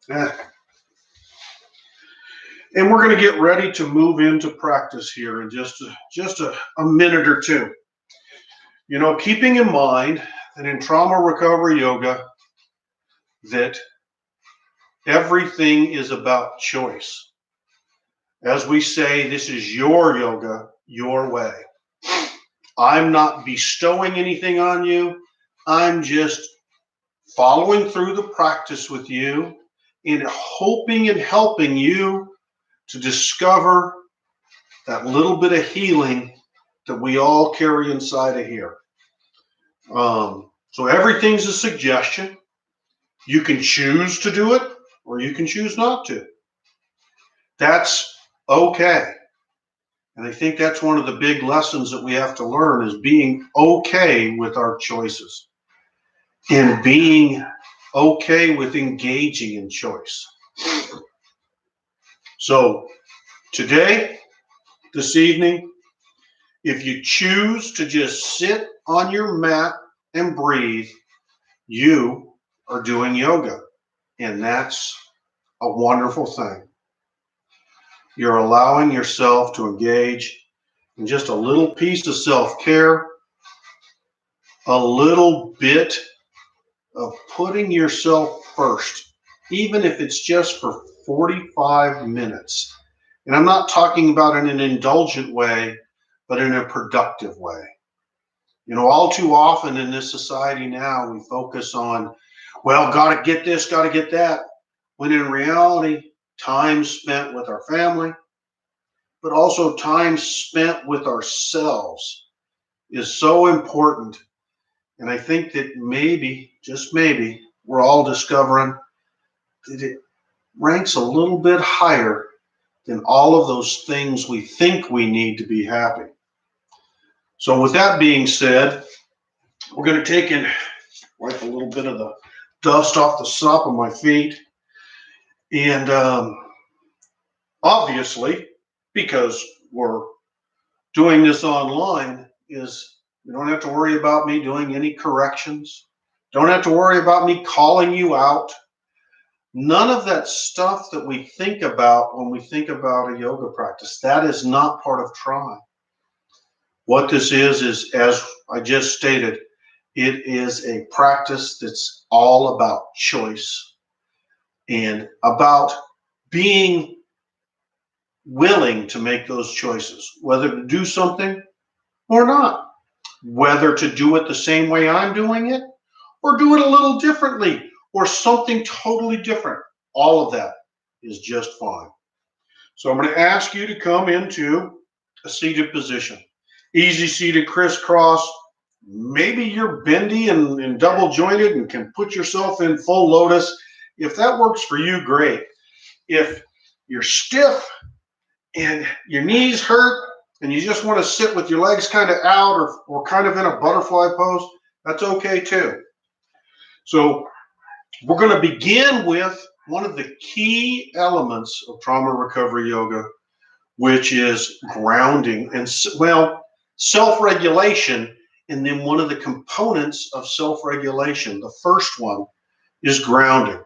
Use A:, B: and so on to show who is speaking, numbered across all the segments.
A: Eh. And we're going to get ready to move into practice here in just a minute or two. You know, keeping in mind that in trauma recovery yoga, that everything is about choice. As we say, this is your yoga, your way. I'm not bestowing anything on you. I'm just following through the practice with you and hoping and helping you to discover that little bit of healing that we all carry inside of here. So everything's a suggestion. You can choose to do it or you can choose not to. That's okay. And I think that's one of the big lessons that we have to learn is being okay with our choices and being okay with engaging in choice. So today, this evening, if you choose to just sit on your mat and breathe, you are doing yoga. And that's a wonderful thing. You're allowing yourself to engage in just a little piece of self-care, a little bit of putting yourself first, even if it's just for 45 minutes. And I'm not talking about in an indulgent way, but in a productive way. You know, all too often in this society now, we focus on, well, got to get this, got to get that, when in reality, time spent with our family, but also time spent with ourselves is so important. And I think that maybe, just maybe, we're all discovering that it ranks a little bit higher than all of those things we think we need to be happy. So with that being said, we're going to take and wipe a little bit of the dust off the top of my feet. And obviously, because we're doing this online, is you don't have to worry about me doing any corrections. Don't have to worry about me calling you out. None of that stuff that we think about when we think about a yoga practice, that is not part of trauma. What this is as I just stated, it is a practice that's all about choice and about being willing to make those choices, whether to do something or not, whether to do it the same way I'm doing it or do it a little differently or something totally different. All of that is just fine. So I'm going to ask you to come into a seated position. Easy seated crisscross. Maybe you're bendy and double jointed and can put yourself in full lotus. If that works for you, great. If you're stiff and your knees hurt and you just want to sit with your legs kind of out or kind of in a butterfly pose, that's okay too. So we're going to begin with one of the key elements of trauma recovery yoga, which is grounding and, well, self-regulation. And then one of the components of self-regulation, the first one, is grounding.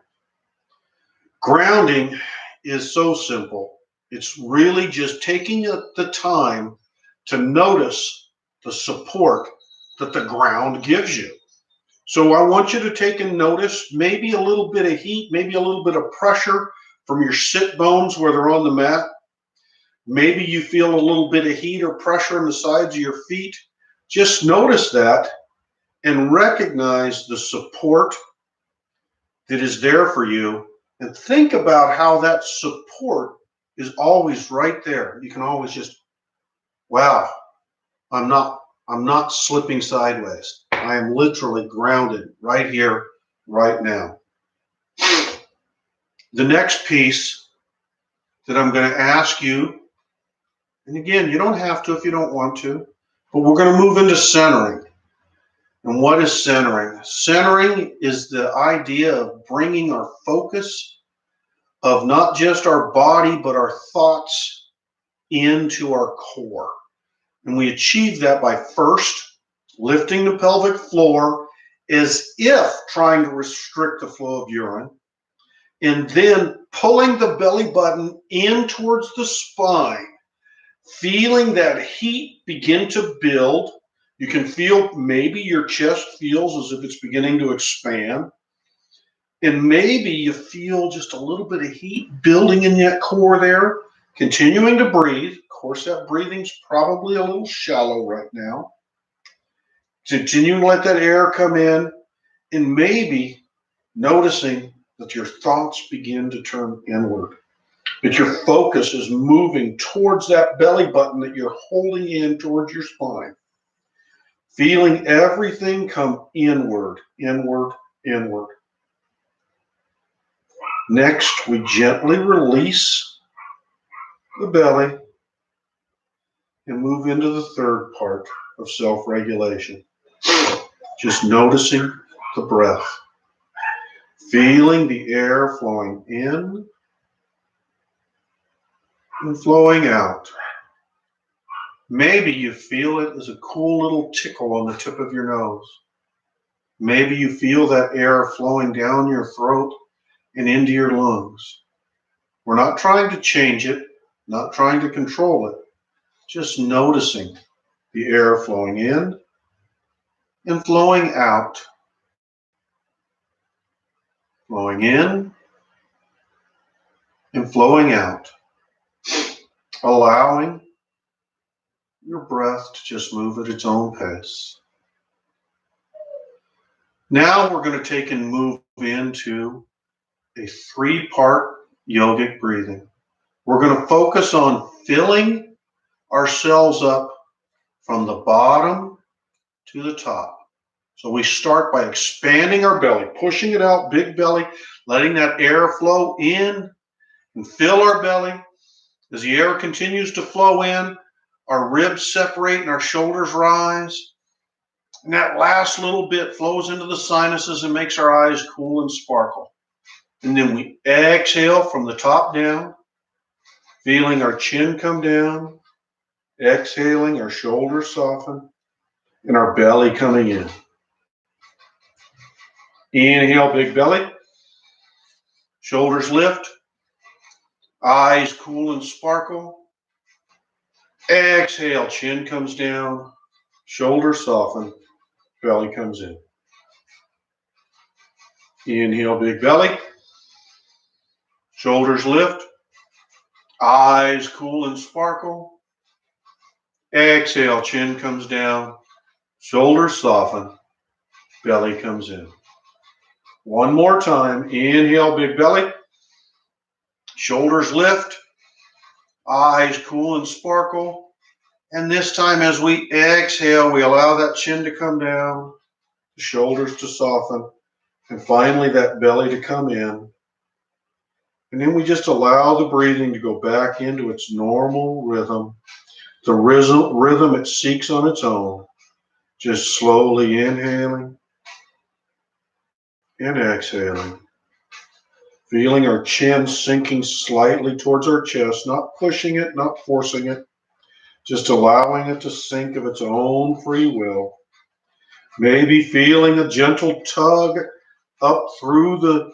A: Grounding is so simple. It's really just taking the time to notice the support that the ground gives you. So I want you to take and notice maybe a little bit of heat, maybe a little bit of pressure from your sit bones where they're on the mat. Maybe you feel a little bit of heat or pressure on the sides of your feet. Just notice that and recognize the support that is there for you. And think about how that support is always right there. You can always just, wow, I'm not slipping sideways. I am literally grounded right here, right now. The next piece that I'm going to ask you, and again, you don't have to if you don't want to, but we're going to move into centering. And what is centering? Centering is the idea of bringing our focus of not just our body, but our thoughts into our core. And we achieve that by first lifting the pelvic floor as if trying to restrict the flow of urine. and then pulling the belly button in towards the spine, feeling that heat begin to build. You can feel maybe your chest feels as if it's beginning to expand. And maybe you feel just a little bit of heat building in that core there, continuing to breathe. Of course, that breathing's probably a little shallow right now. Continuing to let that air come in, and maybe noticing that your thoughts begin to turn inward, that your focus is moving towards that belly button that you're holding in towards your spine. Feeling everything come inward, inward, inward. Next, we gently release the belly and move into the third part of self-regulation. Just noticing the breath, feeling the air flowing in and flowing out. Maybe you feel it as a cool little tickle on the tip of your nose. Maybe you feel that air flowing down your throat and into your lungs. We're not trying to change it, not trying to control it, just noticing the air flowing in and flowing out. Flowing in and flowing out. Allowing your breath to just move at its own pace. Now we're going to take and move into a 3-part yogic breathing. We're going to focus on filling ourselves up from the bottom to the top. So we start by expanding our belly, pushing it out, big belly, letting that air flow in and fill our belly. As the air continues to flow in, our ribs separate and our shoulders rise. And that last little bit flows into the sinuses and makes our eyes cool and sparkle. And then we exhale from the top down, feeling our chin come down, exhaling, our shoulders soften, and our belly coming in. Inhale, big belly. Shoulders lift. Eyes cool and sparkle. Exhale, chin comes down, shoulders soften, belly comes in. Inhale, big belly. Shoulders lift. Eyes cool and sparkle. Exhale, chin comes down, shoulders soften, belly comes in. One more time. Inhale, big belly. Shoulders lift. Eyes cool and sparkle. And this time as we exhale, we allow that chin to come down, the shoulders to soften, and finally that belly to come in. And then we just allow the breathing to go back into its normal rhythm, the rhythm it seeks on its own. Just slowly inhaling and exhaling. Feeling our chin sinking slightly towards our chest, not pushing it, not forcing it, just allowing it to sink of its own free will. Maybe feeling a gentle tug up through the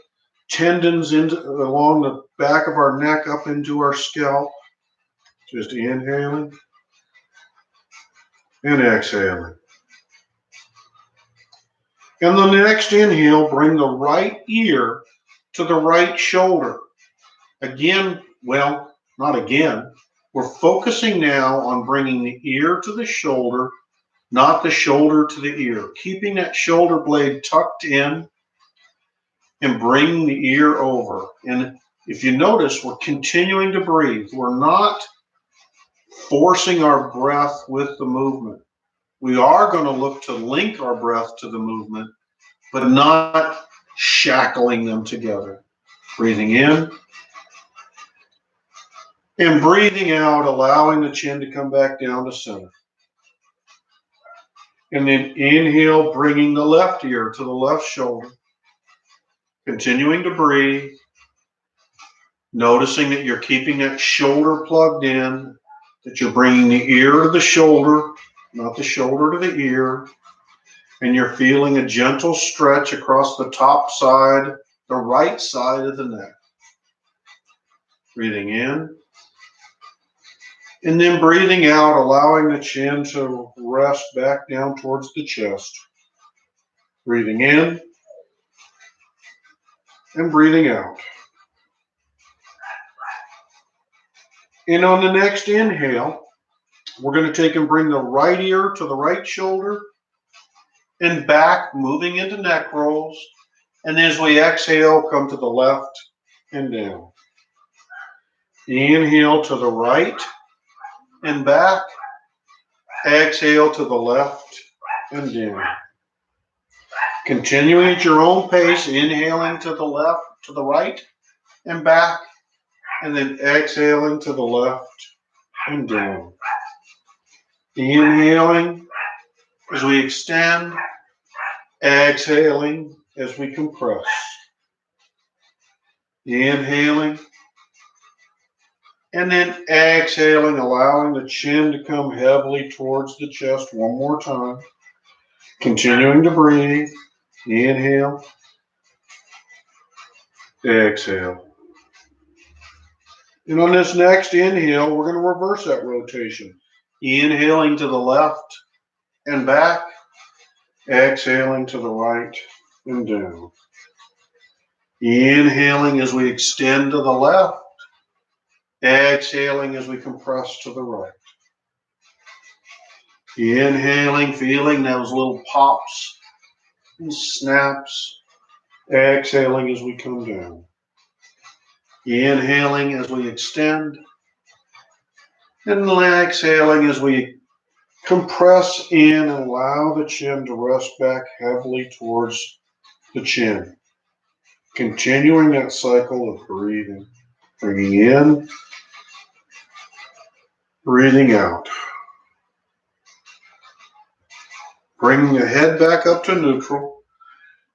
A: tendons along the back of our neck up into our scalp. Just inhaling and exhaling. And the next inhale, bring the right ear to the right shoulder. Again, well, not again. We're focusing now on bringing the ear to the shoulder, not the shoulder to the ear. Keeping that shoulder blade tucked in and bringing the ear over. And if you notice, we're continuing to breathe. We're not forcing our breath with the movement. We are going to look to link our breath to the movement, but not shackling them together. Breathing in and breathing out, allowing the chin to come back down to center. And then inhale, bringing the left ear to the left shoulder. Continuing to breathe, noticing that you're keeping that shoulder plugged in, that you're bringing the ear to the shoulder, not the shoulder to the ear, and you're feeling a gentle stretch across the top side the right side of the neck. Breathing in. And then breathing out, allowing the chin to rest back down towards the chest. Breathing in and breathing out. And on the next inhale, we're going to take and bring the right ear to the right shoulder and back, moving into neck rolls. And as we exhale, come to the left and down. Inhale to the right and back. Exhale to the left and down. Continuing at your own pace, inhaling to the left, to the right and back, and then exhaling to the left and down. Inhaling as we extend, exhaling as we compress. Inhaling and then exhaling, allowing the chin to come heavily towards the chest one more time. Continuing to breathe. Inhale. Exhale. And on this next inhale, we're going to reverse that rotation. Inhaling to the left and back. Exhaling to the right and down. Inhaling as we extend to the left. Exhaling as we compress to the right. Inhaling, feeling those little pops and snaps. Exhaling as we come down. Inhaling as we extend. And exhaling as we compress in and allow the chin to rest back heavily towards the chin. Continuing that cycle of breathing. Bringing in, breathing out. Bringing the head back up to neutral.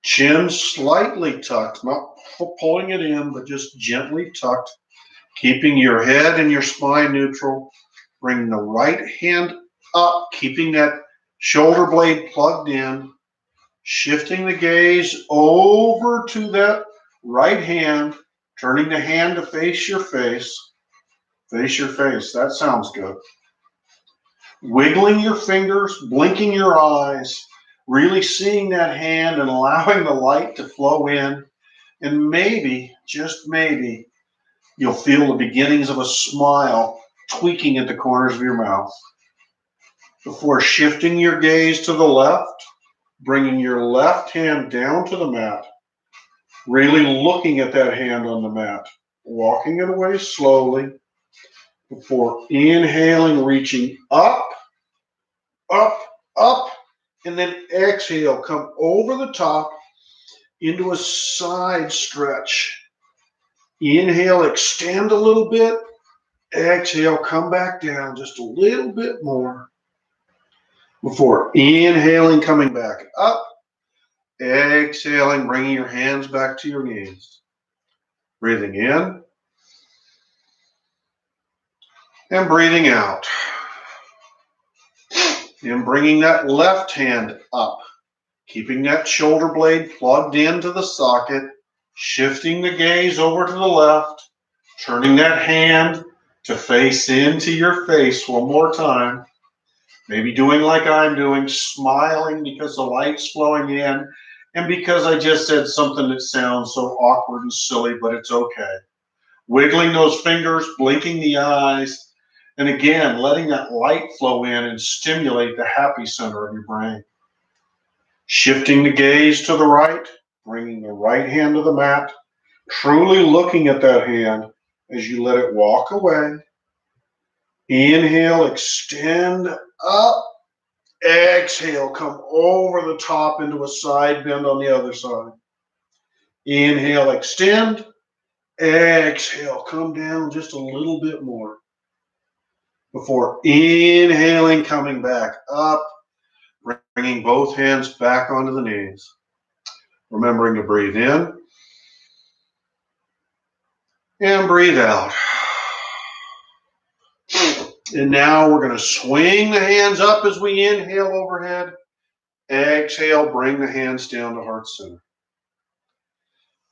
A: Chin slightly tucked, not pulling it in, but just gently tucked. Keeping your head and your spine neutral. Bring the right hand up, keeping that shoulder blade plugged in. Shifting the gaze over to that right hand. Turning the hand to face your face. Face your face. That sounds good. Wiggling your fingers, blinking your eyes, really seeing that hand and allowing the light to flow in. And maybe, just maybe, you'll feel the beginnings of a smile tweaking at the corners of your mouth. Before shifting your gaze to the left, bringing your left hand down to the mat, really looking at that hand on the mat, walking it away slowly. Before inhaling, reaching up, up, up, and then exhale, come over the top into a side stretch. Inhale, extend a little bit. Exhale, come back down just a little bit more. Before inhaling, coming back up. Exhaling, bringing your hands back to your knees. Breathing in and breathing out. And bringing that left hand up, keeping that shoulder blade plugged into the socket, shifting the gaze over to the left, turning that hand to face into your face one more time. Maybe doing like I'm doing, smiling because the light's flowing in and because I just said something that sounds so awkward and silly, but it's okay. Wiggling those fingers, blinking the eyes, and again, letting that light flow in and stimulate the happy center of your brain. Shifting the gaze to the right, bringing the right hand to the mat, truly looking at that hand as you let it walk away. Inhale, extend up. Exhale, come over the top into a side bend on the other side. Inhale, extend. Exhale, come down just a little bit more. Before inhaling, coming back up, bringing both hands back onto the knees. Remembering to breathe in and breathe out. And now we're going to swing the hands up as we inhale overhead. Exhale, bring the hands down to heart center.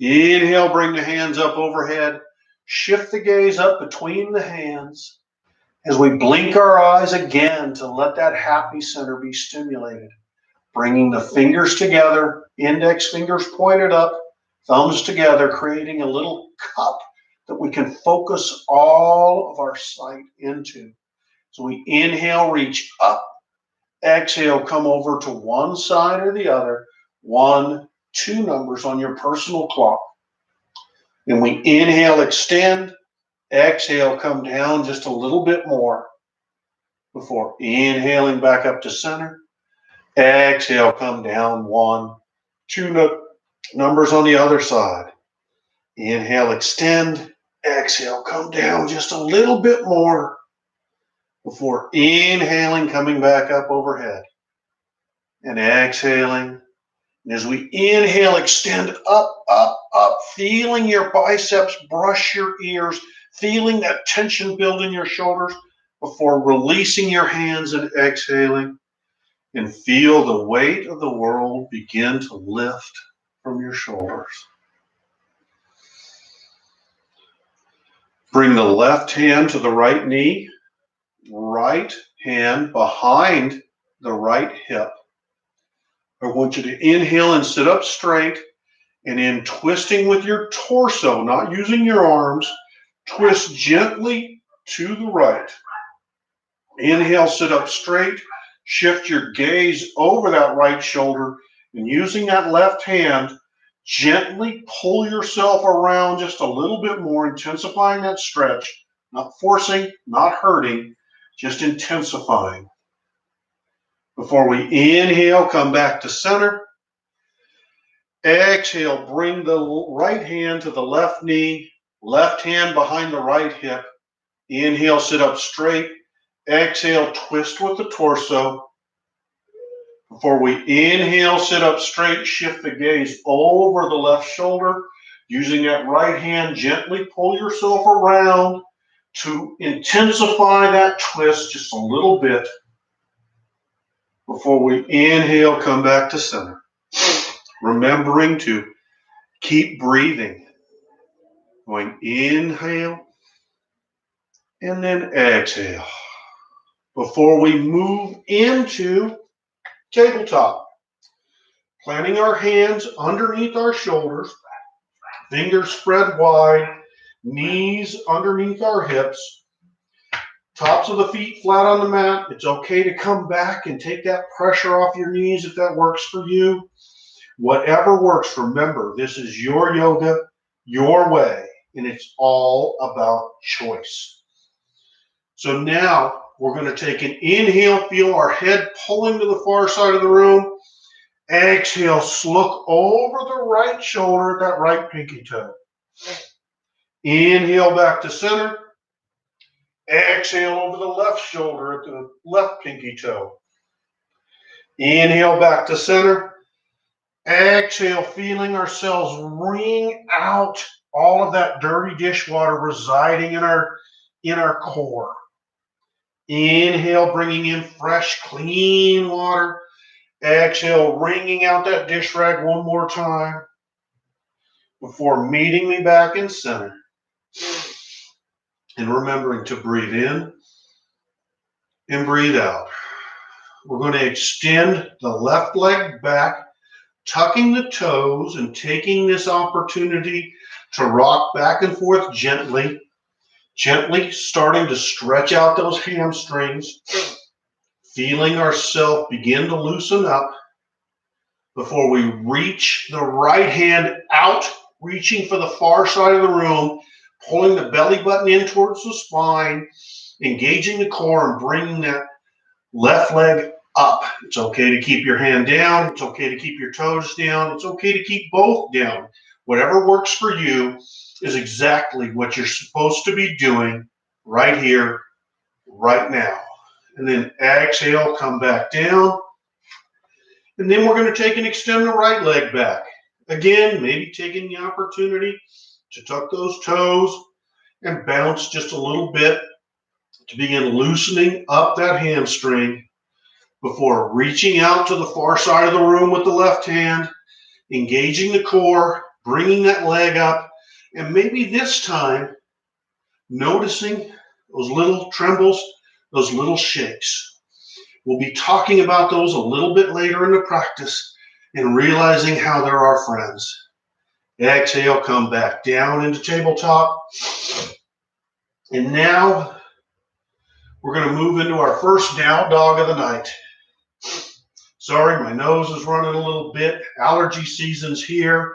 A: Inhale, bring the hands up overhead. Shift the gaze up between the hands as we blink our eyes again to let that happy center be stimulated. Bringing the fingers together, index fingers pointed up, thumbs together, creating a little cup that we can focus all of our sight into. So we inhale, reach up. Exhale, come over to one side or the other. 1, 2 numbers on your personal clock. And we inhale, extend. Exhale, come down just a little bit more before inhaling back up to center. Exhale, come down 1, 2 numbers on the other side. Inhale, extend. Exhale, come down just a little bit more before inhaling, coming back up overhead. And exhaling. And as we inhale, extend up, up, up, feeling your biceps brush your ears, feeling that tension build in your shoulders before releasing your hands and exhaling. And feel the weight of the world begin to lift from your shoulders. Bring the left hand to the right knee, right hand behind the right hip. I want you to inhale and sit up straight, and in twisting with your torso, not using your arms, twist gently to the right. Inhale, sit up straight, shift your gaze over that right shoulder, and using that left hand, gently pull yourself around just a little bit more, intensifying that stretch, not forcing, not hurting, just intensifying. Before we inhale, come back to center. Exhale, bring the right hand to the left knee, left hand behind the right hip. Inhale, sit up straight. Exhale, twist with the torso. Before we inhale, sit up straight, shift the gaze over the left shoulder. Using that right hand, gently pull yourself around to intensify that twist just a little bit. Before we inhale, come back to center. Remembering to keep breathing. Going inhale and then exhale. Before we move into tabletop, planting our hands underneath our shoulders, fingers spread wide, knees underneath our hips, tops of the feet flat on the mat. It's okay to come back and take that pressure off your knees if that works for you. Whatever works, remember, this is your yoga, your way, and it's all about choice. So now we're going to take an inhale, feel our head pulling to the far side of the room. Exhale, look over the right shoulder at that right pinky toe. Inhale back to center. Exhale over the left shoulder at the left pinky toe. Inhale back to center. Exhale, feeling ourselves wring out all of that dirty dishwater residing in our core. Inhale, bringing in fresh, clean water. Exhale, wringing out that dish rag one more time before meeting me back in center. And remembering to breathe in and breathe out. We're going to extend the left leg back, tucking the toes and taking this opportunity to rock back and forth gently, starting to stretch out those hamstrings, feeling ourselves begin to loosen up before we reach the right hand out, reaching for the far side of the room, pulling the belly button in towards the spine, engaging the core and bringing that left leg up. It's okay to keep your hand down. It's okay to keep your toes down. It's okay to keep both down. Whatever works for you is exactly what you're supposed to be doing right here, right now. And then exhale, come back down. And then we're going to take and extend the right leg back. Again, maybe taking the opportunity to tuck those toes and bounce just a little bit to begin loosening up that hamstring before reaching out to the far side of the room with the left hand, engaging the core, bringing that leg up, and maybe this time noticing those little trembles, those little shakes. We'll be talking about those a little bit later in the practice and realizing how they're our friends. Exhale, come back down into tabletop. And now we're going to move into our first down dog of the night. Sorry, my nose is running a little bit. Allergy season's here.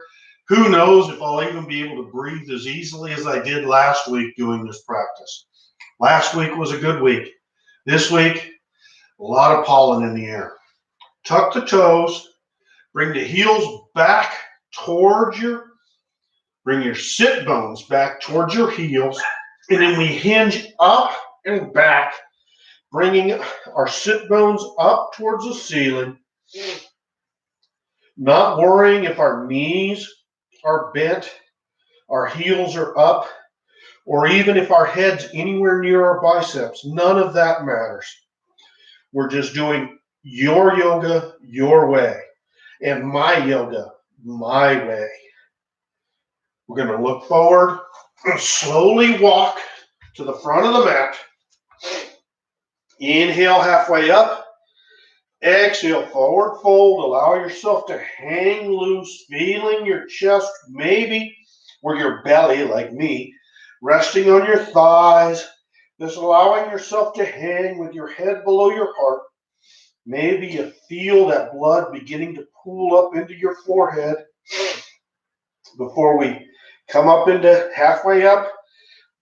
A: Who knows if I'll even be able to breathe as easily as I did last week doing this practice. Last week was a good week. This week, a lot of pollen in the air. Tuck the toes. Bring the heels back towards bring your sit bones back towards your heels. And then we hinge up and back, bringing our sit bones up towards the ceiling. Not worrying if our knees are bent, our heels are up, or even if our head's anywhere near our biceps. None of that matters. We're just doing your yoga your way, and my yoga my way. We're going to look forward and slowly walk to the front of the mat. Inhale halfway up. Exhale, forward fold. Allow yourself to hang loose, feeling your chest maybe or your belly, like me, resting on your thighs. Just allowing yourself to hang with your head below your heart. Maybe you feel that blood beginning to pool up into your forehead. Before we come up into halfway up,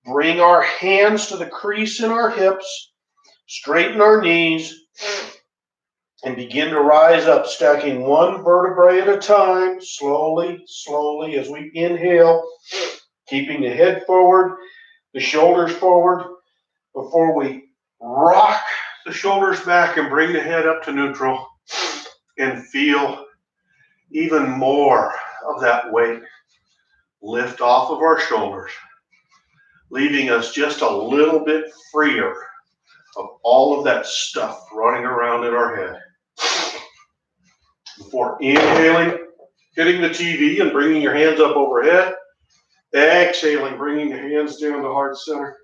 A: bring our hands to the crease in our hips, straighten our knees, and begin to rise up, stacking one vertebrae at a time, slowly, slowly, as we inhale, keeping the head forward, the shoulders forward, before we rock the shoulders back and bring the head up to neutral and feel even more of that weight lift off of our shoulders, leaving us just a little bit freer of all of that stuff running around in our head. Before inhaling, hitting the TV and bringing your hands up overhead. Exhaling, bringing the hands down to heart center.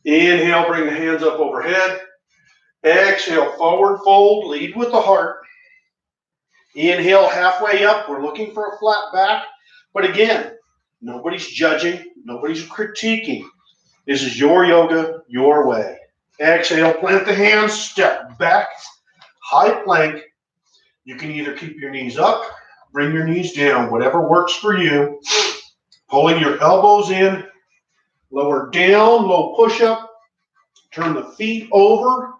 A: Inhale, bring the hands up overhead. Exhale, forward fold, lead with the heart. Inhale, halfway up. We're looking for a flat back. But again, nobody's judging, nobody's critiquing. This is your yoga, your way. Exhale, plant the hands, step back, high plank. You can either keep your knees up, bring your knees down, whatever works for you. Pulling your elbows in, lower down, low push-up. Turn the feet over,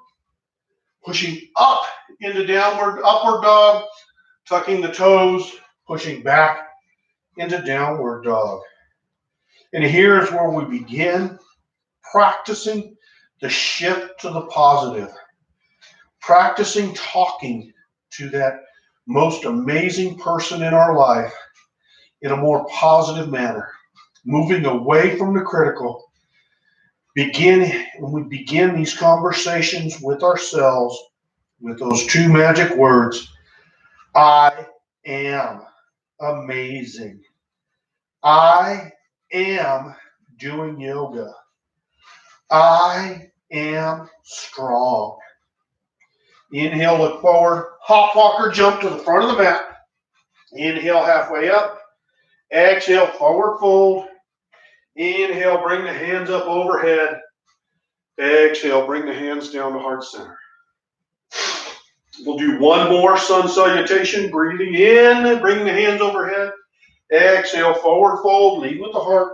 A: pushing up into upward dog, tucking the toes, pushing back into downward dog. And here's where we begin practicing the shift to the positive. Practicing talking to that most amazing person in our life in a more positive manner. Moving away from the critical. When we begin these conversations with ourselves with those two magic words, I am amazing. I am doing yoga. I am strong. Inhale, look forward. Hop walker, jump to the front of the mat. Inhale, halfway up. Exhale, forward fold. Inhale, bring the hands up overhead. Exhale, bring the hands down to heart center. We'll do one more sun salutation. Breathing in, bring the hands overhead. Exhale, forward fold, lead with the heart.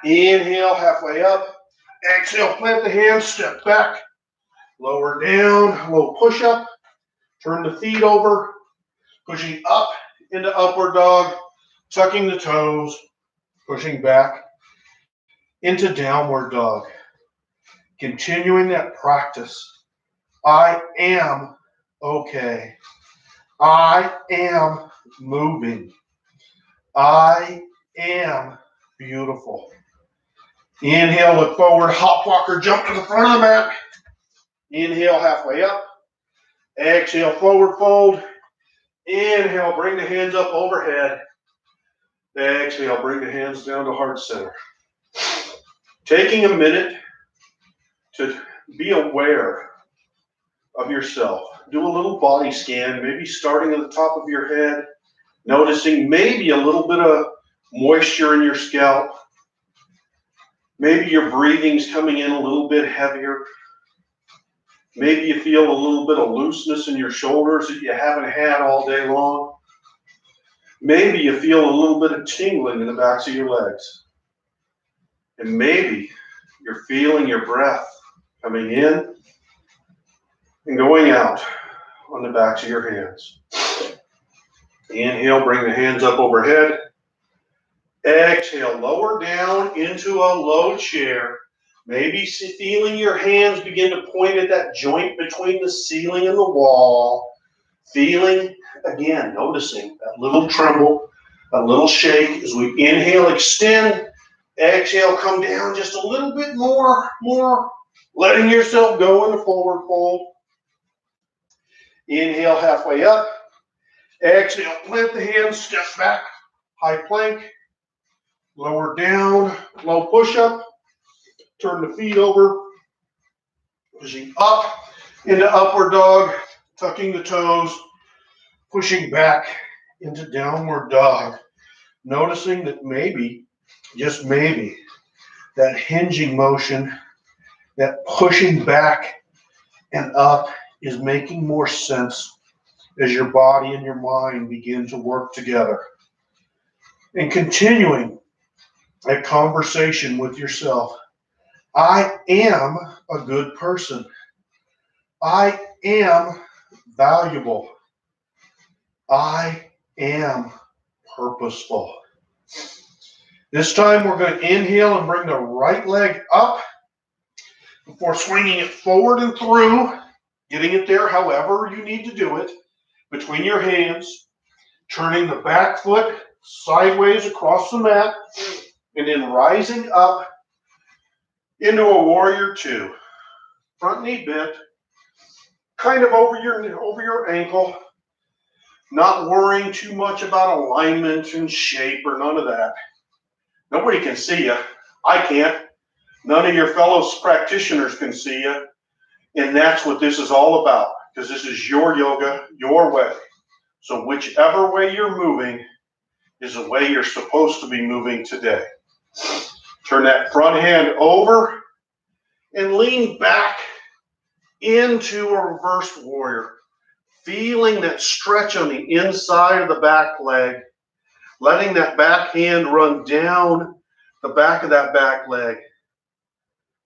A: Inhale, halfway up. Exhale, plant the hands, step back. Lower down, low push-up. Turn the feet over, pushing up into upward dog, tucking the toes, pushing back into downward dog. Continuing that practice. I am okay. I am moving. I am beautiful. Inhale, look forward, hop walker, jump to the front of the mat. Inhale, halfway up. Exhale, forward fold. Inhale, bring the hands up overhead. Exhale, bring the hands down to heart center. Taking a minute to be aware of yourself. Do a little body scan, maybe starting at the top of your head, noticing maybe a little bit of moisture in your scalp. Maybe your breathing's coming in a little bit heavier. Maybe you feel a little bit of looseness in your shoulders that you haven't had all day long. Maybe you feel a little bit of tingling in the backs of your legs. And maybe you're feeling your breath coming in and going out on the backs of your hands. Inhale, bring the hands up overhead. Exhale, lower down into a low chair. Maybe feeling your hands begin to point at that joint between the ceiling and the wall. Feeling, again, noticing that little tremble, a little shake as we inhale, extend. Exhale, come down just a little bit more, letting yourself go in the forward fold. Inhale, halfway up. Exhale, plant the hands, step back, high plank. Lower down, low push-up. Turn the feet over. Pushing up into upward dog, tucking the toes. Pushing back into downward dog. Noticing that maybe, just maybe, that hinging motion, that pushing back and up is making more sense as your body and your mind begin to work together. And continuing a conversation with yourself. I am a good person. I am valuable. I am purposeful. This time we're going to inhale and bring the right leg up before swinging it forward and through, getting it there however you need to do it, between your hands, turning the back foot sideways across the mat, and then rising up into a warrior two. Front knee bent, kind of over your ankle, not worrying too much about alignment and shape or none of that. Nobody can see you. I can't. None of your fellow practitioners can see you. And that's what this is all about, because this is your yoga, your way. So whichever way you're moving is the way you're supposed to be moving today. Turn that front hand over and lean back into a reversed warrior. Feeling that stretch on the inside of the back leg. Letting that back hand run down the back of that back leg.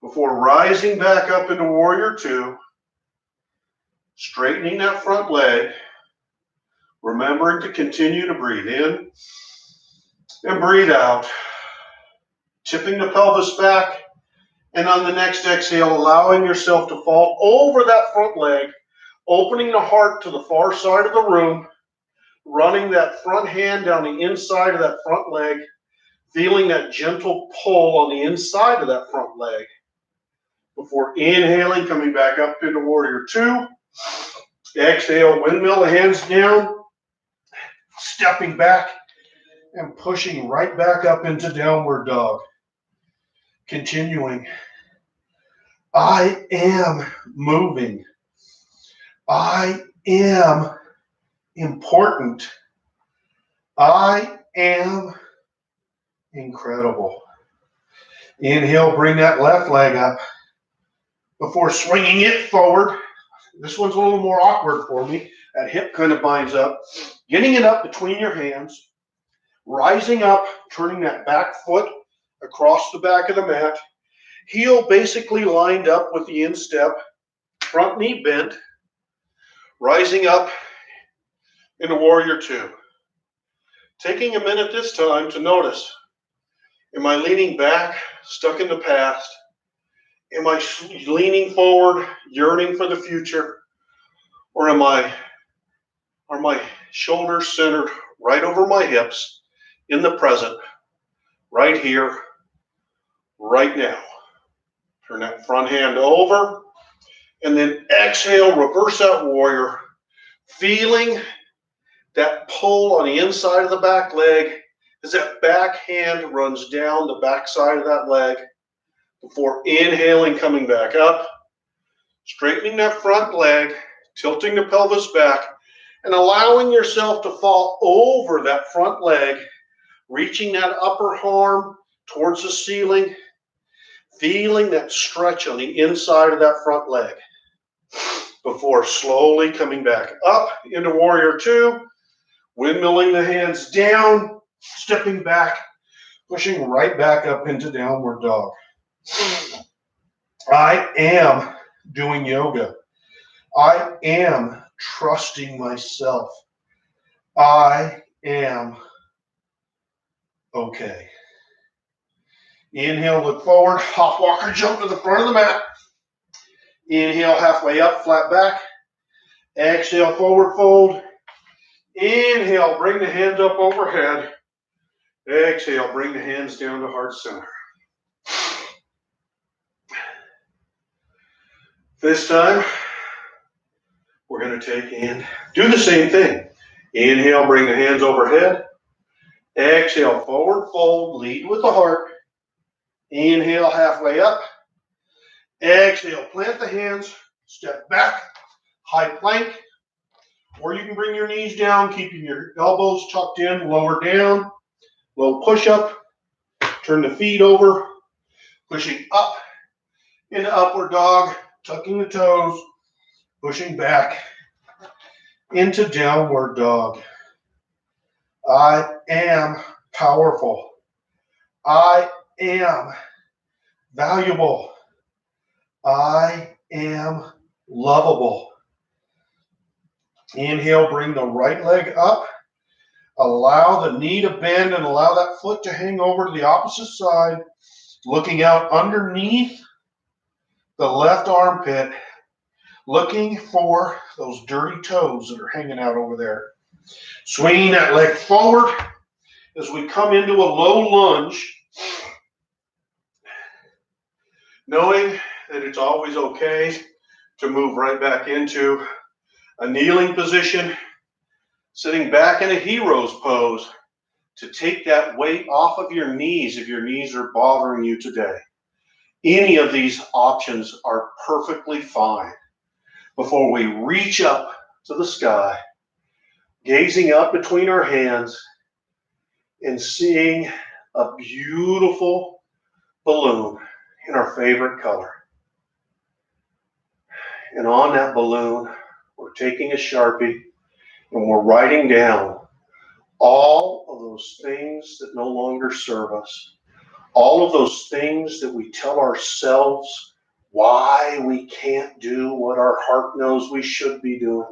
A: Before rising back up into warrior two. Straightening that front leg. Remembering to continue to breathe in and breathe out. Tipping the pelvis back, and on the next exhale, allowing yourself to fall over that front leg, opening the heart to the far side of the room, running that front hand down the inside of that front leg, feeling that gentle pull on the inside of that front leg, before inhaling, coming back up into warrior two. Exhale, windmill the hands down, stepping back and pushing right back up into downward dog. Continuing. I am moving. I am important. I am incredible. Inhale, bring that left leg up before swinging it forward. This one's a little more awkward for me. That hip kind of binds up. Getting it up between your hands. Rising up, turning that back foot across the back of the mat. Heel basically lined up with the instep. Front knee bent. Rising up into warrior two. Taking a minute this time to notice, am I leaning back, stuck in the past? Am I leaning forward, yearning for the future? Or are my shoulders centered right over my hips in the present, right here, right now? Turn that front hand over and then exhale, reverse that warrior, feeling that pull on the inside of the back leg as that back hand runs down the back side of that leg before inhaling, coming back up, straightening that front leg, tilting the pelvis back, and allowing yourself to fall over that front leg, reaching that upper arm towards the ceiling, feeling that stretch on the inside of that front leg before slowly coming back up into warrior two, windmilling the hands down, stepping back, pushing right back up into downward dog. I am doing yoga. I am trusting myself. I am okay. Inhale, look forward, hop, walker, jump to the front of the mat. Inhale, halfway up, flat back. Exhale, forward fold. Inhale, bring the hands up overhead. Exhale, bring the hands down to heart center. This time, we're going to take and do the same thing. Inhale, bring the hands overhead. Exhale, forward fold, lead with the heart. Inhale, halfway up. Exhale, plant the hands, step back, high plank. Or you can bring your knees down, keeping your elbows tucked in, lower down. Low push-up. Turn the feet over, pushing up into upward dog, tucking the toes, pushing back into downward dog. I am powerful. I am valuable. I am lovable. Inhale, bring the right leg up. Allow the knee to bend and allow that foot to hang over to the opposite side, looking out underneath the left armpit, looking for those dirty toes that are hanging out over there. Swinging that leg forward as we come into a low lunge, knowing that it's always okay to move right back into a kneeling position, sitting back in a hero's pose to take that weight off of your knees if your knees are bothering you today. Any of these options are perfectly fine. Before we reach up to the sky, gazing up between our hands and seeing a beautiful balloon in our favorite color. And on that balloon, we're taking a Sharpie and we're writing down all of those things that no longer serve us. All of those things that we tell ourselves why we can't do what our heart knows we should be doing.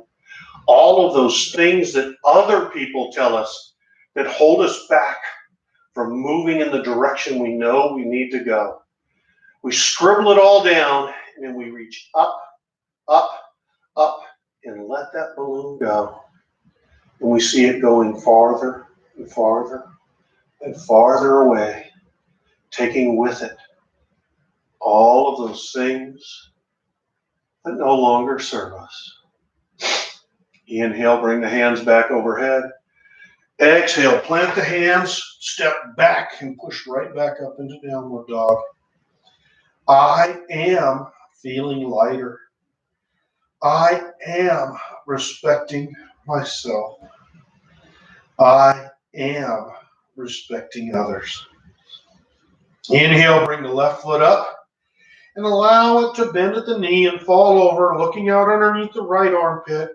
A: All of those things that other people tell us that hold us back from moving in the direction we know we need to go. We scribble it all down and then we reach up, up, up, and let that balloon go. And we see it going farther and farther and farther away, taking with it all of those things that no longer serve us. Inhale, bring the hands back overhead. Exhale, plant the hands, step back and push right back up into downward dog. I am feeling lighter. I am respecting myself. I am respecting others. Inhale, bring the left foot up and allow it to bend at the knee and fall over, looking out underneath the right armpit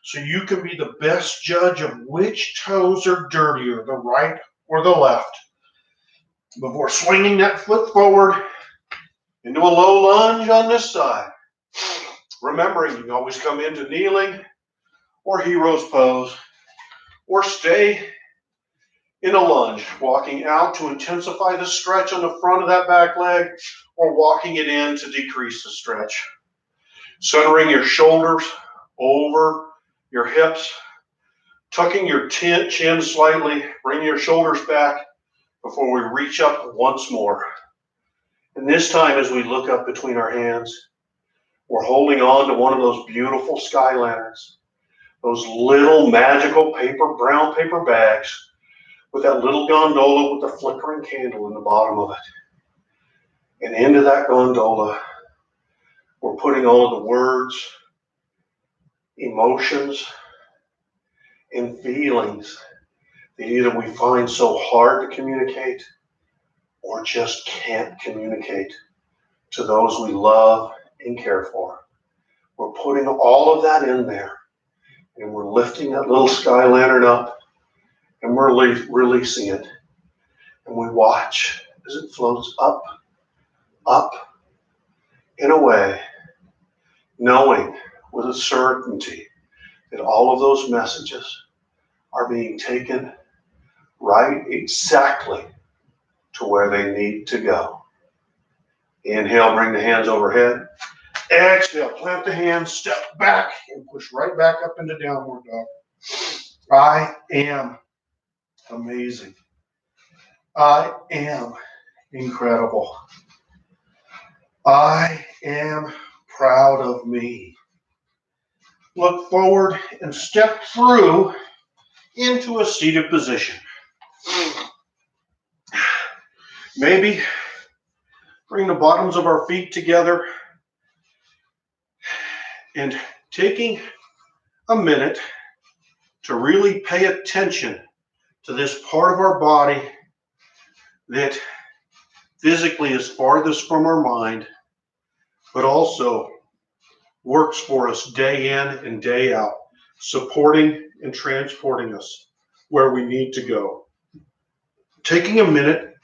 A: so you can be the best judge of which toes are dirtier, the right or the left. Before swinging that foot forward into a low lunge on this side. Remembering you can always come into kneeling or hero's pose or stay in a lunge, walking out to intensify the stretch on the front of that back leg or walking it in to decrease the stretch. Centering your shoulders over your hips, tucking your chin slightly, bring your shoulders back before we reach up once more. And this time as we look up between our hands, we're holding on to one of those beautiful sky lanterns. those little magical brown paper bags with that little gondola with the flickering candle in the bottom of it. And into that gondola, we're putting all of the words, emotions, and feelings that either we find so hard to communicate or just can't communicate to those we love and care for. We're putting all of that in there, and we're lifting that little sky lantern up, and we're releasing it. And we watch as it floats up, up, and away, knowing with a certainty that all of those messages are being taken right exactly to where they need to go. Inhale, bring the hands overhead. Exhale, plant the hands, step back, and push right back up into downward dog. I am amazing. I am incredible. I am proud of me. Look forward and step through into a seated position. Maybe bring the bottoms of our feet together and taking a minute to really pay attention to this part of our body that physically is farthest from our mind, but also works for us day in and day out, supporting and transporting us where we need to go. Taking a minute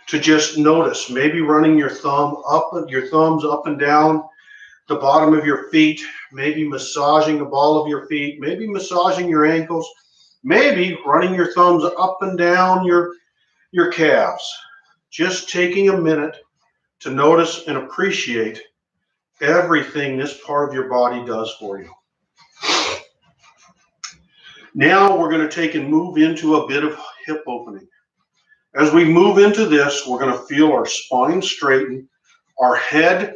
A: to just notice, maybe running your thumbs up and down the bottom of your feet, maybe massaging the ball of your feet, maybe massaging your ankles, maybe running your thumbs up and down your calves. Just taking a minute to notice and appreciate everything this part of your body does for you. Now we're going to take and move into a bit of hip opening. As we move into this, we're going to feel our spine straighten, our head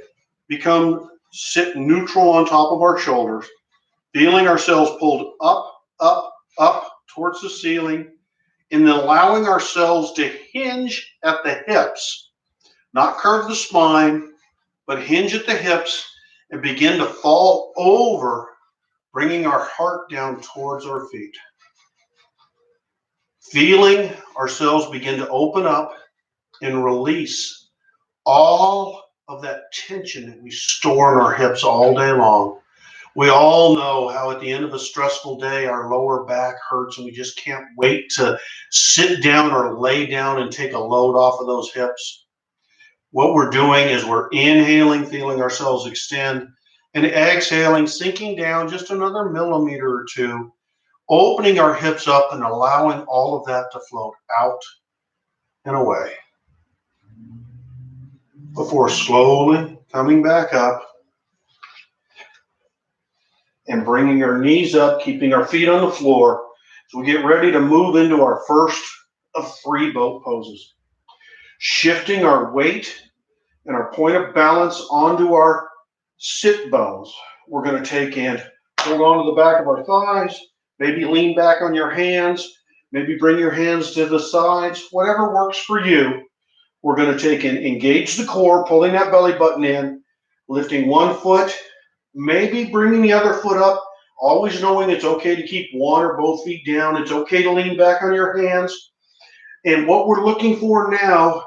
A: sit neutral on top of our shoulders, feeling ourselves pulled up, up, up towards the ceiling, and then allowing ourselves to hinge at the hips, not curve the spine, but hinge at the hips and begin to fall over, bringing our heart down towards our feet. Feeling ourselves begin to open up and release all of that tension that we store in our hips all day long. We all know how at the end of a stressful day, our lower back hurts and we just can't wait to sit down or lay down and take a load off of those hips. What we're doing is we're inhaling, feeling ourselves extend, and exhaling, sinking down just another millimeter or two, opening our hips up and allowing all of that to float out and away, before slowly coming back up and bringing our knees up, keeping our feet on the floor as we get ready to move into our first of 3 boat poses. Shifting our weight and our point of balance onto our sit bones. We're going to take and hold on to the back of our thighs, maybe lean back on your hands, maybe bring your hands to the sides, whatever works for you. We're going to take and engage the core, pulling that belly button in, lifting one foot, maybe bringing the other foot up, always knowing it's okay to keep one or both feet down. It's okay to lean back on your hands. And what we're looking for now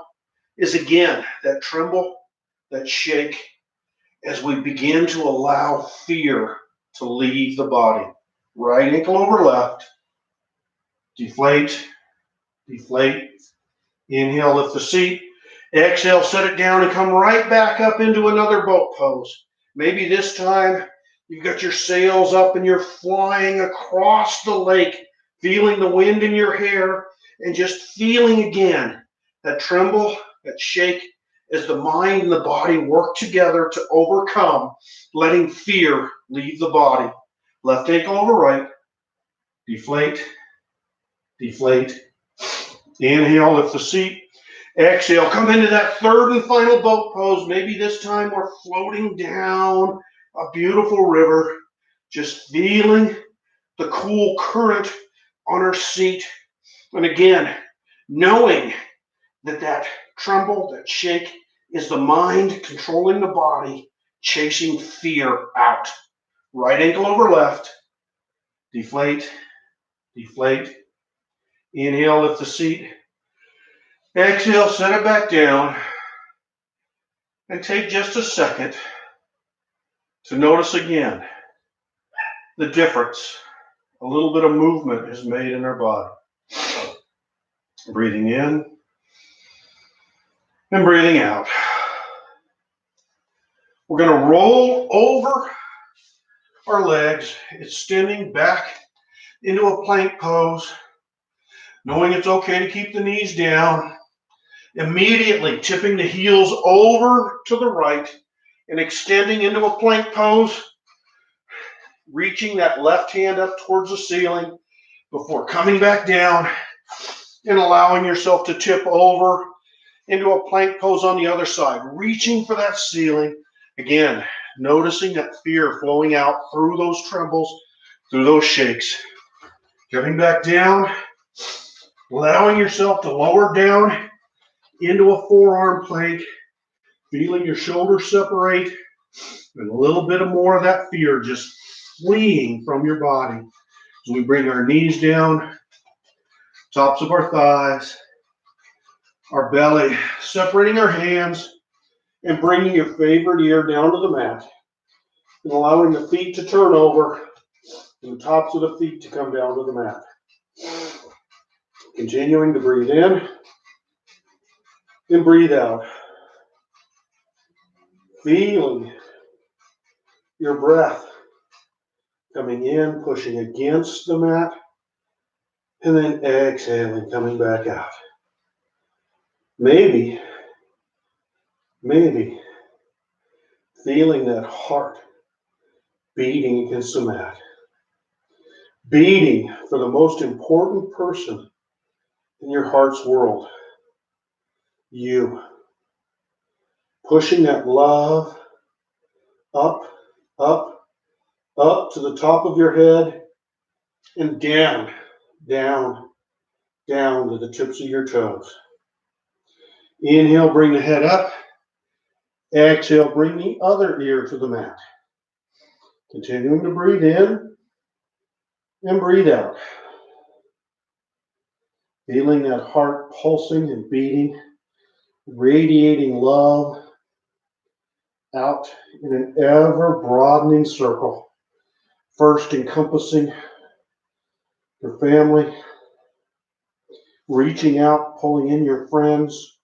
A: is, again, that tremble, that shake, as we begin to allow fear to leave the body. Right ankle over left. Deflate, deflate. Inhale, lift the seat. Exhale, set it down and come right back up into another boat pose. Maybe this time you've got your sails up and you're flying across the lake, feeling the wind in your hair and just feeling again that tremble, that shake, as the mind and the body work together to overcome, letting fear leave the body. Left ankle over right. Deflate, deflate. Inhale, lift the seat. Exhale, come into that third and final boat pose. Maybe this time we're floating down a beautiful river, just feeling the cool current on our seat. And again, knowing that that tremble, that shake is the mind controlling the body, chasing fear out. Right ankle over left, deflate, deflate. Inhale, lift the seat. Exhale, set it back down. And take just a second to notice again the difference a little bit of movement is made in our body. Breathing in and breathing out. We're going to roll over our legs, extending back into a plank pose, knowing it's okay to keep the knees down. Immediately tipping the heels over to the right and extending into a plank pose, reaching that left hand up towards the ceiling before coming back down and allowing yourself to tip over into a plank pose on the other side, reaching for that ceiling. Again, noticing that fear flowing out through those trembles, through those shakes. Coming back down, allowing yourself to lower down into a forearm plank, feeling your shoulders separate, and a little bit of more of that fear just fleeing from your body. So we bring our knees down, tops of our thighs, our belly, separating our hands, and bringing your favorite ear down to the mat, and allowing the feet to turn over, and the tops of the feet to come down to the mat. Continuing to breathe in and breathe out. Feeling your breath coming in, pushing against the mat, and then exhaling, coming back out. Maybe feeling that heart beating against the mat. Beating for the most important person in your heart's world. You. Pushing that love up, up, up to the top of your head and down, down, down to the tips of your toes. Inhale, bring the head up. Exhale, bring the other ear to the mat. Continuing to breathe in and breathe out. Feeling that heart pulsing and beating, radiating love out in an ever-broadening circle. First encompassing your family, reaching out, pulling in your friends,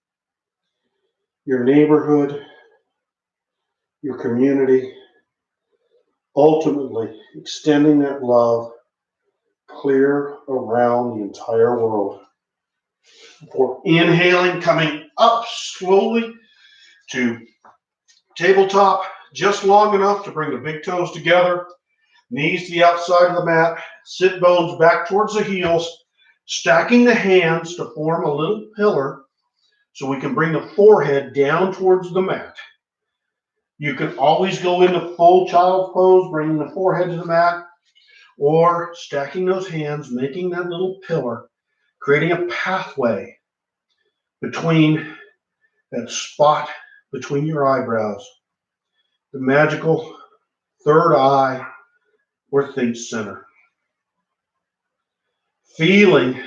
A: your neighborhood, your community, ultimately extending that love clear around the entire world. Before inhaling, coming up slowly to tabletop, just long enough to bring the big toes together, knees to the outside of the mat, sit bones back towards the heels, stacking the hands to form a little pillar so we can bring the forehead down towards the mat. You can always go into full child's pose, bringing the forehead to the mat, or stacking those hands, making that little pillar, creating a pathway between that spot between your eyebrows, the magical third eye or think center. Feeling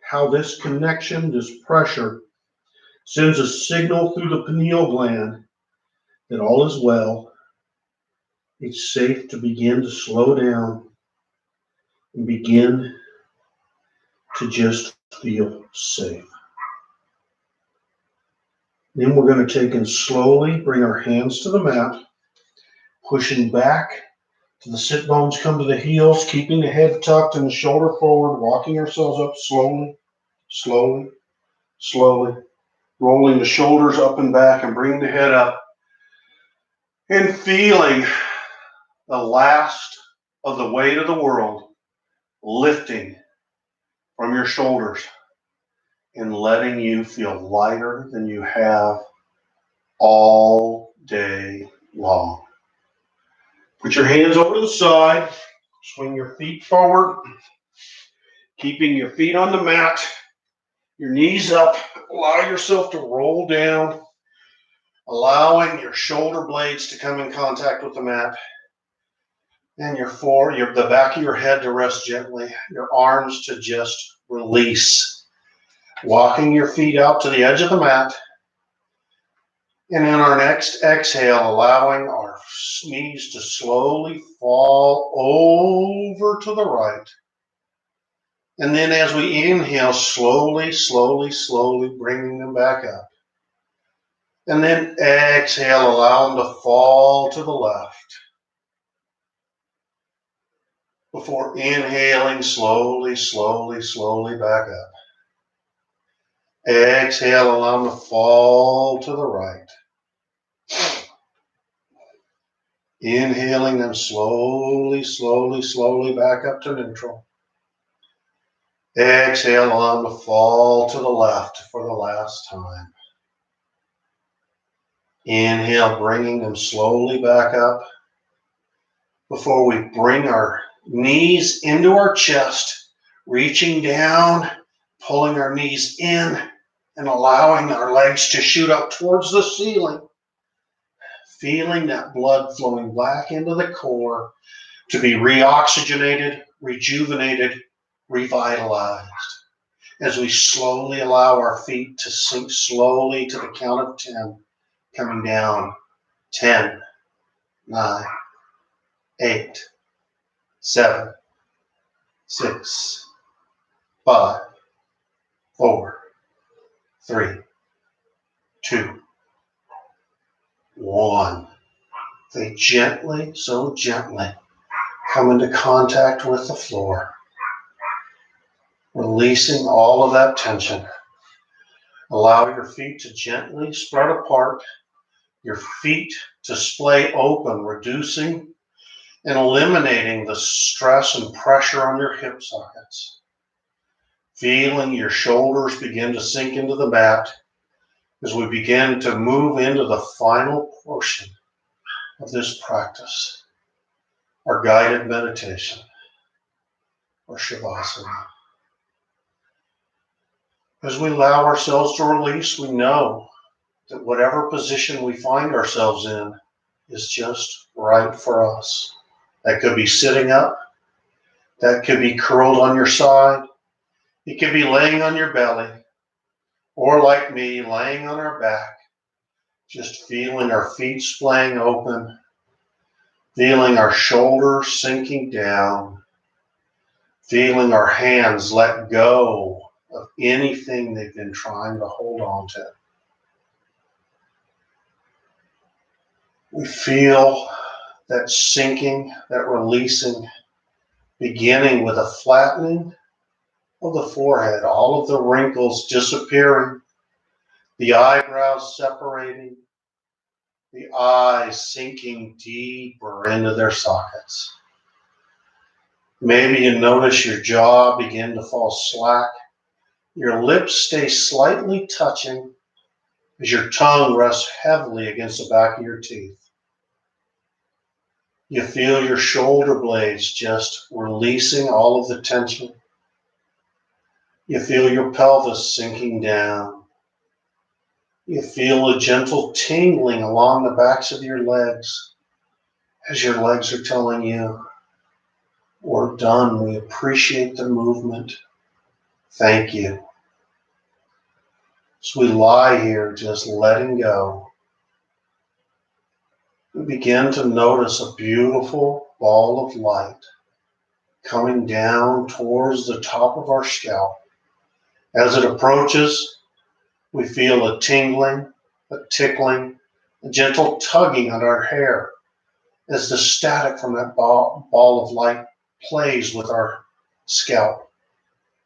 A: how this connection, this pressure, sends a signal through the pineal gland that all is well. It's safe to begin to slow down and begin to just feel safe. Then we're going to take and slowly bring our hands to the mat, pushing back to the sit bones come to the heels, keeping the head tucked and the shoulder forward, walking ourselves up slowly, slowly, slowly, rolling the shoulders up and back and bringing the head up, and feeling the last of the weight of the world lifting from your shoulders and letting you feel lighter than you have all day long. Put your hands over to the side, Swing your feet forward, keeping your feet on the mat, your knees up. Allow yourself to roll down, allowing your shoulder blades to come in contact with the mat, and the back of your head to rest gently, your arms to just release. Walking your feet out to the edge of the mat, and in our next exhale, allowing our knees to slowly fall over to the right. And then as we inhale, slowly, slowly, slowly bringing them back up. And then exhale, allow them to fall to the left. Before inhaling, slowly, slowly, slowly back up. Exhale, allow them to fall to the right. Inhaling them slowly, slowly, slowly back up to neutral. Exhale, allow them to fall to the left for the last time. Inhale, bringing them slowly back up. Before we bring our knees into our chest, reaching down, pulling our knees in, and allowing our legs to shoot up towards the ceiling. Feeling that blood flowing back into the core to be reoxygenated, rejuvenated, revitalized. As we slowly allow our feet to sink slowly to the count of 10, coming down. 10, 9, 8, 7, 6, 5, 4, 3, 2, 1. They gently, so gently, come into contact with the floor, releasing all of that tension. Allow your feet to gently spread apart, your feet to splay open, reducing and eliminating the stress and pressure on your hip sockets. Feeling your shoulders begin to sink into the mat as we begin to move into the final portion of this practice, our guided meditation, or Shavasana. As we allow ourselves to release, we know that whatever position we find ourselves in is just right for us. That could be sitting up, that could be curled on your side, it could be laying on your belly, or like me, laying on our back, just feeling our feet splaying open, feeling our shoulders sinking down, feeling our hands let go of anything they've been trying to hold on to. We feel that sinking, that releasing, beginning with a flattening of the forehead, all of the wrinkles disappearing, the eyebrows separating, the eyes sinking deeper into their sockets. Maybe you notice your jaw begin to fall slack. Your lips stay slightly touching as your tongue rests heavily against the back of your teeth. You feel your shoulder blades just releasing all of the tension. You feel your pelvis sinking down. You feel a gentle tingling along the backs of your legs as your legs are telling you, we're done. We appreciate the movement. Thank you. So we lie here just letting go. We begin to notice a beautiful ball of light coming down towards the top of our scalp. As it approaches, we feel a tingling, a tickling, a gentle tugging at our hair as the static from that ball of light plays with our scalp.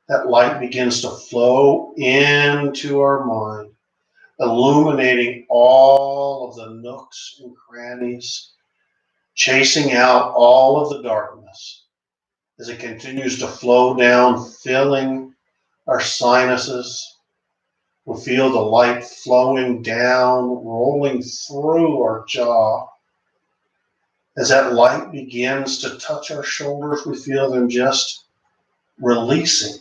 A: That light begins to flow into our mind, illuminating all of the nooks and crannies, chasing out all of the darkness as it continues to flow down, filling our sinuses. We feel the light flowing down, rolling through our jaw As that light begins to touch our shoulders, we feel them just releasing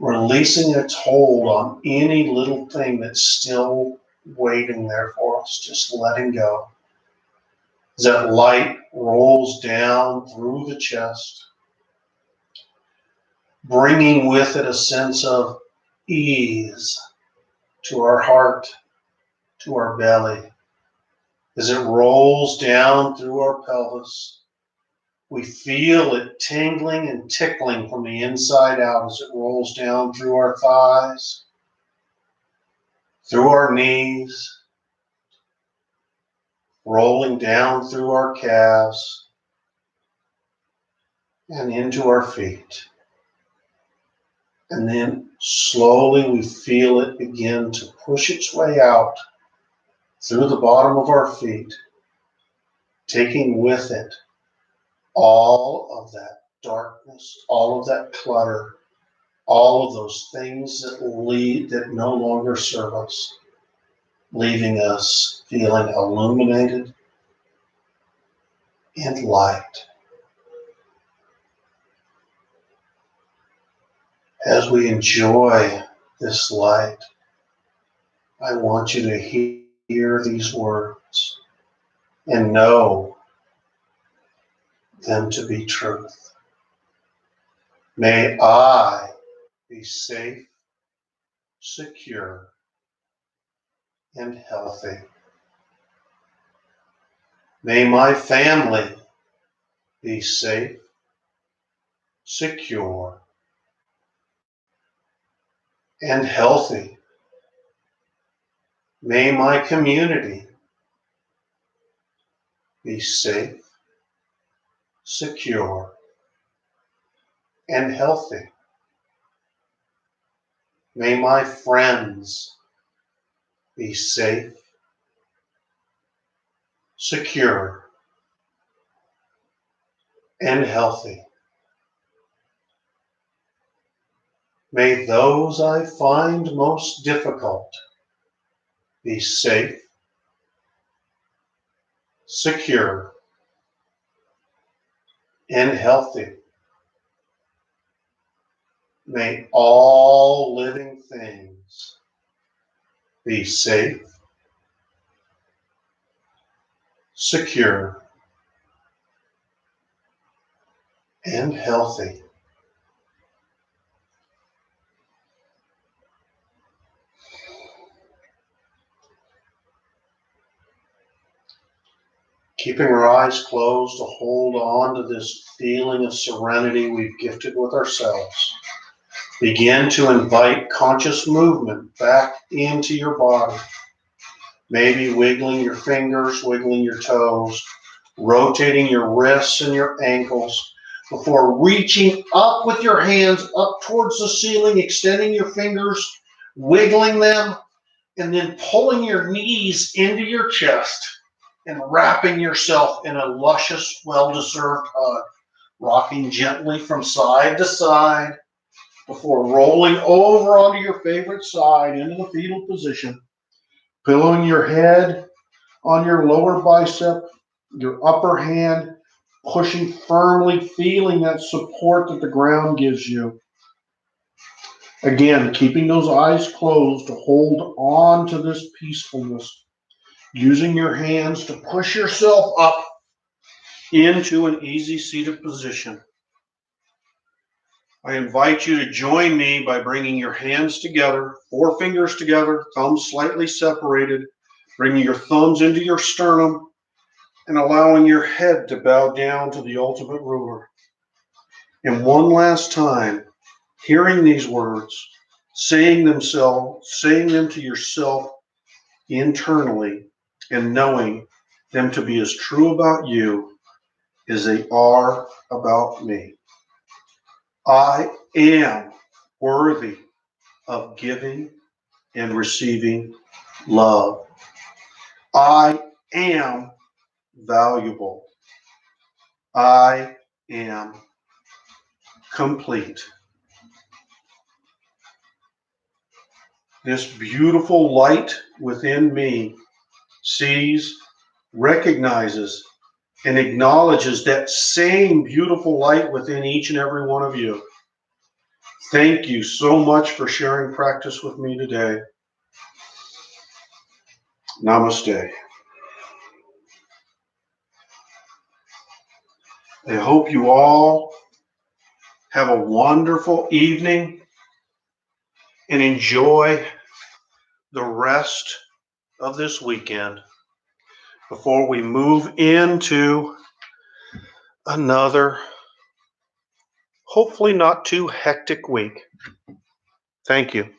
A: its hold on any little thing that's still waiting there for us, just letting go. As that light rolls down through the chest, bringing with it a sense of ease to our heart, to our belly. As it rolls down through our pelvis, we feel it tingling and tickling from the inside out as it rolls down through our thighs, through our knees, rolling down through our calves, and into our feet. And then slowly we feel it begin to push its way out through the bottom of our feet, taking with it all of that darkness, all of that clutter, all of those things that no longer serve us, leaving us feeling illuminated and light. As we enjoy this light, I want you to hear these words and know them to be truth. May I be safe, secure, and healthy. May my family be safe, secure, and healthy. May my community be safe, secure, and healthy. May my friends be safe, secure, and healthy. May those I find most difficult be safe, secure, and healthy. May all living things be safe, secure, and healthy. Keeping our eyes closed to hold on to this feeling of serenity we've gifted with ourselves. Begin to invite conscious movement back into your body. Maybe wiggling your fingers, wiggling your toes, rotating your wrists and your ankles before reaching up with your hands up towards the ceiling, extending your fingers, wiggling them, and then pulling your knees into your chest and wrapping yourself in a luscious, well-deserved hug, rocking gently from side to side before rolling over onto your favorite side into the fetal position, pillowing your head on your lower bicep, your upper hand pushing firmly, feeling that support that the ground gives you. Again, keeping those eyes closed to hold on to this peacefulness, using your hands to push yourself up into an easy seated position. I invite you to join me by bringing your hands together, four fingers together, thumbs slightly separated, bringing your thumbs into your sternum and allowing your head to bow down to the ultimate ruler. And one last time, hearing these words, saying them to yourself internally and knowing them to be as true about you as they are about me. I am worthy of giving and receiving love. I am valuable. I am complete. This beautiful light within me sees, recognizes, and acknowledges that same beautiful light within each and every one of you. Thank you so much for sharing practice with me today. Namaste. I hope you all have a wonderful evening and enjoy the rest of this weekend before we move into another, hopefully not too hectic week. Thank you.